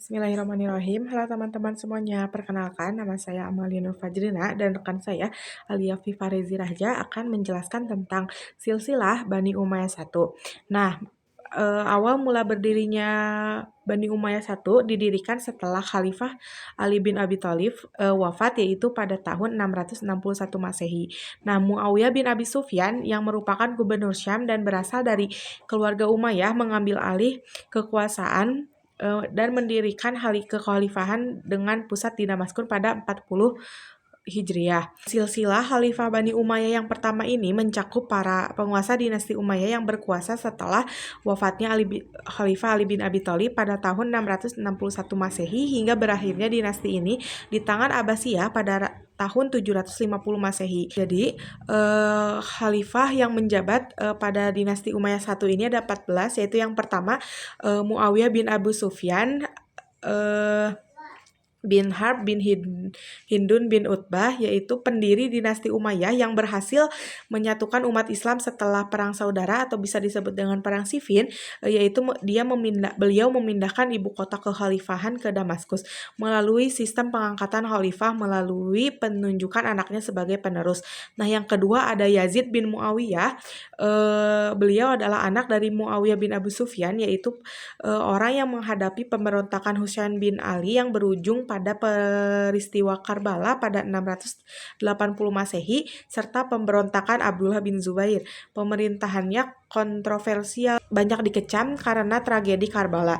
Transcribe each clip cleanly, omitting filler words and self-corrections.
Bismillahirrahmanirrahim. Halo teman-teman semuanya. Perkenalkan, nama saya Amalia Nur Fajrina dan rekan saya Alia Viva Rezi Rahja akan menjelaskan tentang silsilah Bani Umayyah I. Nah, awal mula berdirinya Bani Umayyah I didirikan setelah Khalifah Ali bin Abi Thalib wafat, yaitu pada tahun 661 Masehi. Nah, Muawiyah bin Abi Sufyan yang merupakan gubernur Syam dan berasal dari keluarga Umayyah mengambil alih kekuasaan dan mendirikan kekhalifahan dengan pusat di Damaskus pada 40 Hijriah. Silsilah Khalifah Bani Umayyah yang pertama ini mencakup para penguasa dinasti Umayyah yang berkuasa setelah wafatnya Khalifah Ali bin Abi Thalib pada tahun 661 Masehi hingga berakhirnya dinasti ini di tangan Abbasiyah pada tahun 750 Masehi. Jadi, khalifah yang menjabat pada dinasti Umayyah I ini ada 14, yaitu yang pertama Muawiyah bin Abu Sufyan, bin Harb bin Hindun bin Utbah, yaitu pendiri dinasti Umayyah yang berhasil menyatukan umat Islam setelah perang saudara atau bisa disebut dengan perang Siffin, yaitu beliau memindahkan ibu kota kekhalifahan ke Damaskus melalui sistem pengangkatan khalifah melalui penunjukan anaknya sebagai penerus. Nah, yang kedua ada Yazid bin Muawiyah. Beliau adalah anak dari Muawiyah bin Abu Sufyan, yaitu orang yang menghadapi pemberontakan Husain bin Ali yang berujung pada peristiwa Karbala pada 680 Masehi serta pemberontakan Abdullah bin Zubair. Pemerintahannya kontroversial, banyak dikecam karena tragedi Karbala.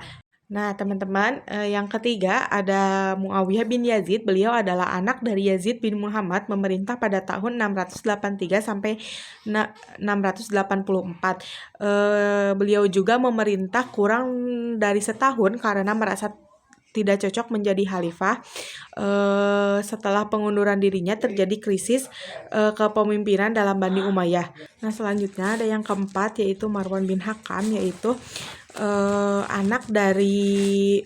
Nah, teman-teman, yang ketiga ada Muawiyah bin Yazid. Beliau adalah anak dari Yazid bin Muhammad, memerintah pada tahun 683 sampai 684. Beliau juga memerintah kurang dari setahun karena merasa tidak cocok menjadi khalifah. Setelah pengunduran dirinya terjadi krisis kepemimpinan dalam Bani Umayyah. Nah, selanjutnya ada yang keempat, yaitu Marwan bin Hakam, yaitu anak dari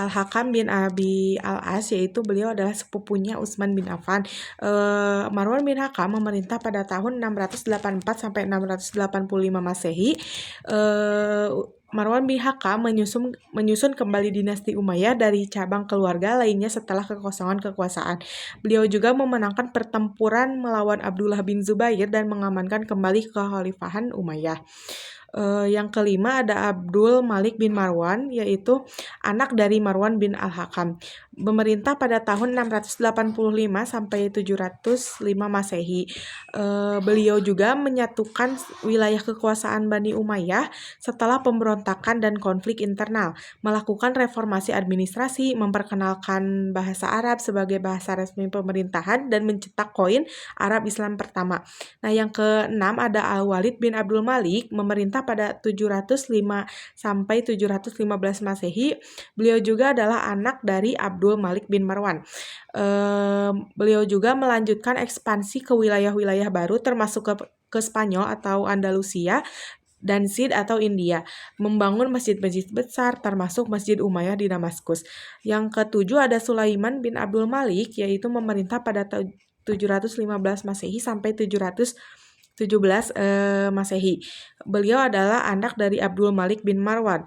Al-Hakam bin Abi Al-As, yaitu beliau adalah sepupunya Utsman bin Affan. Marwan bin Hakam memerintah pada tahun 684 sampai 685 Masehi. Marwan bin Hakam menyusun kembali dinasti Umayyah dari cabang keluarga lainnya setelah kekosongan kekuasaan. Beliau juga memenangkan pertempuran melawan Abdullah bin Zubair dan mengamankan kembali kekhalifahan Umayyah. Yang kelima ada Abdul Malik bin Marwan, yaitu anak dari Marwan bin Al-Hakam. Memerintah pada tahun 685 sampai 705 Masehi. Beliau juga menyatukan wilayah kekuasaan Bani Umayyah setelah pemberontakan dan konflik internal, melakukan reformasi administrasi, memperkenalkan bahasa Arab sebagai bahasa resmi pemerintahan, dan mencetak koin Arab Islam pertama. Nah, yang keenam ada Al-Walid bin Abdul Malik, memerintah pada 705 sampai 715 Masehi. Beliau juga adalah anak dari Abdul Malik bin Marwan. Beliau juga melanjutkan ekspansi ke wilayah-wilayah baru termasuk ke Spanyol atau Andalusia dan Sid atau India, membangun masjid-masjid besar termasuk Masjid Umayyah di Damaskus. Yang ketujuh ada Sulaiman bin Abdul Malik, yaitu memerintah pada 715 Masehi sampai 717 Masehi. Beliau adalah anak dari Abdul Malik bin Marwan.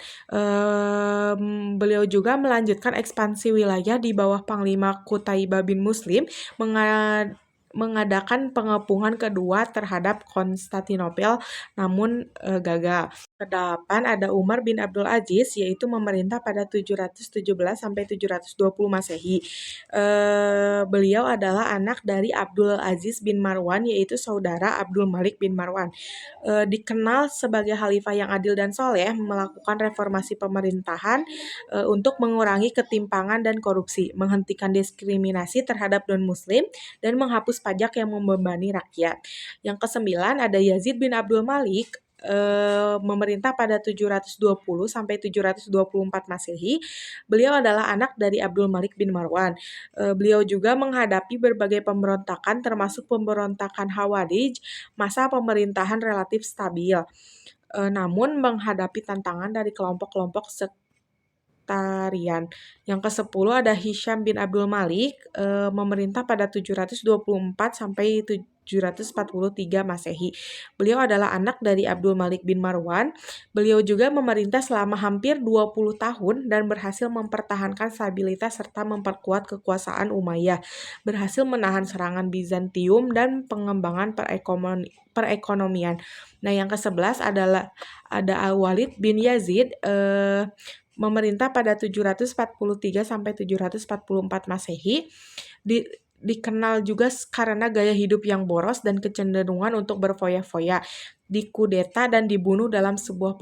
Beliau juga melanjutkan ekspansi wilayah di bawah Panglima Qutaibah bin Muslim, mengadakan pengepungan kedua terhadap Konstantinopel, namun gagal. Kedelapan ada Umar bin Abdul Aziz, yaitu memerintah pada 717 sampai 720 Masehi. Beliau adalah anak dari Abdul Aziz bin Marwan, yaitu saudara Abdul Malik bin Marwan. Dikenal sebagai khalifah yang adil dan soleh, melakukan reformasi pemerintahan untuk mengurangi ketimpangan dan korupsi, menghentikan diskriminasi terhadap non-muslim, dan menghapus pajak yang membebani rakyat. Yang kesembilan ada Yazid bin Abdul Malik, memerintah pada 720 sampai 724 Masehi. Beliau adalah anak dari Abdul Malik bin Marwan. Beliau juga menghadapi berbagai pemberontakan termasuk pemberontakan Khawarij, masa pemerintahan relatif stabil. Namun menghadapi tantangan dari kelompok-kelompok sektarian. Yang ke-10 ada Hisham bin Abdul Malik, memerintah pada 724 sampai 743 Masehi. Beliau adalah anak dari Abdul Malik bin Marwan. Beliau juga memerintah selama hampir 20 tahun dan berhasil mempertahankan stabilitas serta memperkuat kekuasaan Umayyah, berhasil menahan serangan Bizantium dan pengembangan perekonomian. Nah, yang ke-11 adalah ada Al-Walid bin Yazid, memerintah pada 743 sampai 744 Masehi. Dikenal juga karena gaya hidup yang boros dan kecenderungan untuk berfoya-foya, dikudeta dan dibunuh dalam sebuah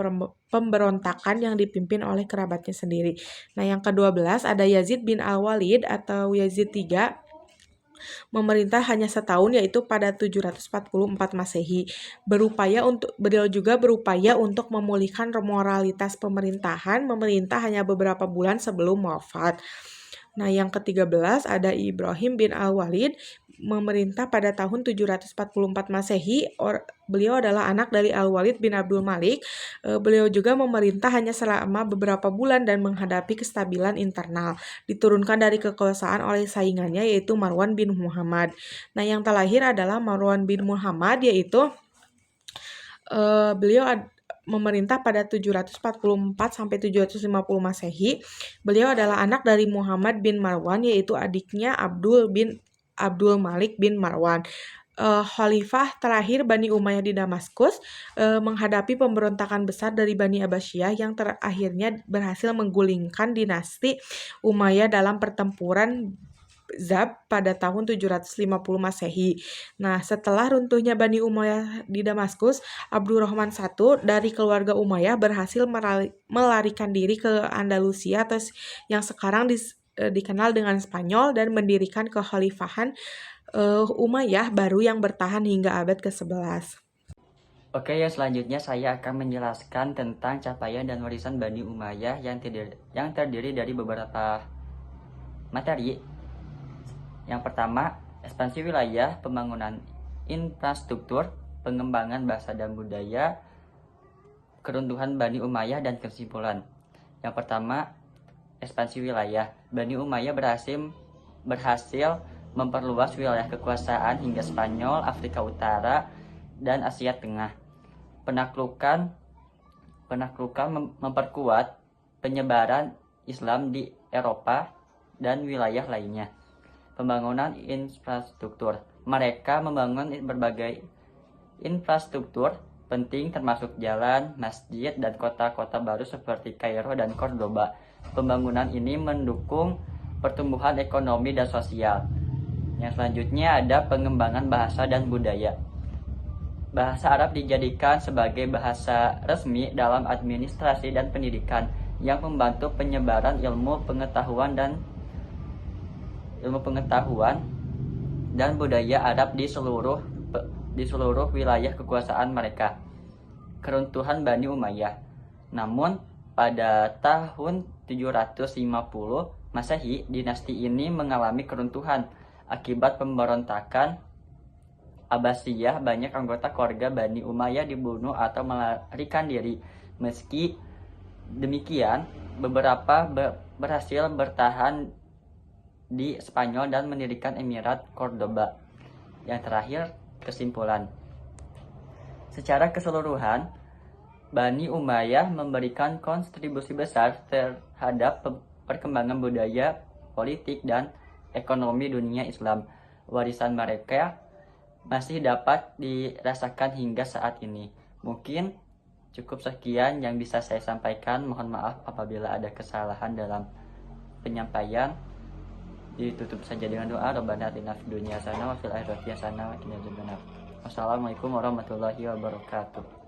pemberontakan yang dipimpin oleh kerabatnya sendiri. Nah, yang ke-12 ada Yazid bin Al-Walid atau Yazid III, memerintah hanya setahun yaitu pada 744 Masehi. Beliau juga berupaya untuk memulihkan moralitas pemerintahan, memerintah hanya beberapa bulan sebelum wafat. Nah, yang ke-13 ada Ibrahim bin Al-Walid, memerintah pada tahun 744 Masehi. Beliau adalah anak dari Al-Walid bin Abdul Malik. Beliau juga memerintah hanya selama beberapa bulan dan menghadapi kestabilan internal. Diturunkan dari kekuasaan oleh saingannya yaitu Marwan bin Muhammad. Nah, yang terakhir adalah Marwan bin Muhammad, yaitu beliau memerintah pada 744 sampai 750 Masehi. Beliau adalah anak dari Muhammad bin Marwan, yaitu adiknya Abdul Malik bin Marwan. Khalifah terakhir Bani Umayyah di Damaskus, menghadapi pemberontakan besar dari Bani Abbasiyah yang akhirnya berhasil menggulingkan dinasti Umayyah dalam pertempuran Zab pada tahun 750 Masehi. Nah, setelah runtuhnya Bani Umayyah di Damaskus, Abdurrahman I dari keluarga Umayyah berhasil melarikan diri ke Andalusia atau yang sekarang dikenal dengan Spanyol dan mendirikan kekhalifahan Umayyah baru yang bertahan hingga abad ke-11. Oke, ya selanjutnya saya akan menjelaskan tentang capaian dan warisan Bani Umayyah yang terdiri dari beberapa materi. Yang pertama, ekspansi wilayah, pembangunan infrastruktur, pengembangan bahasa dan budaya, keruntuhan Bani Umayyah, dan kesimpulan. Yang pertama, ekspansi wilayah. Bani Umayyah berhasil memperluas wilayah kekuasaan hingga Spanyol, Afrika Utara, dan Asia Tengah. Penaklukan memperkuat penyebaran Islam di Eropa dan wilayah lainnya. Pembangunan infrastruktur. Mereka membangun berbagai infrastruktur penting termasuk jalan, masjid, dan kota-kota baru seperti Kairo dan Cordoba. Pembangunan ini mendukung pertumbuhan ekonomi dan sosial. Yang selanjutnya ada pengembangan bahasa dan budaya. Bahasa Arab dijadikan sebagai bahasa resmi dalam administrasi dan pendidikan yang membantu penyebaran ilmu pengetahuan dan budaya Arab di seluruh wilayah kekuasaan mereka. Keruntuhan Bani Umayyah. Namun pada tahun 750 Masehi, dinasti ini mengalami keruntuhan akibat pemberontakan Abbasiyah. Banyak anggota keluarga Bani Umayyah dibunuh atau melarikan diri. Meski demikian, beberapa berhasil bertahan di Spanyol dan mendirikan Emirat Cordoba. Yang terakhir, kesimpulan. Secara keseluruhan, Bani Umayyah memberikan kontribusi besar terhadap perkembangan budaya, politik, dan ekonomi dunia Islam. Warisan mereka masih dapat dirasakan hingga saat ini. Mungkin cukup sekian yang bisa saya sampaikan. Mohon maaf apabila ada kesalahan dalam penyampaian. Ditutup saja dengan doa. Rabbana atina fid dunya hasanah wa fil akhirati hasanah wa qina adzabannar. Wassalamualaikum warahmatullahi wabarakatuh.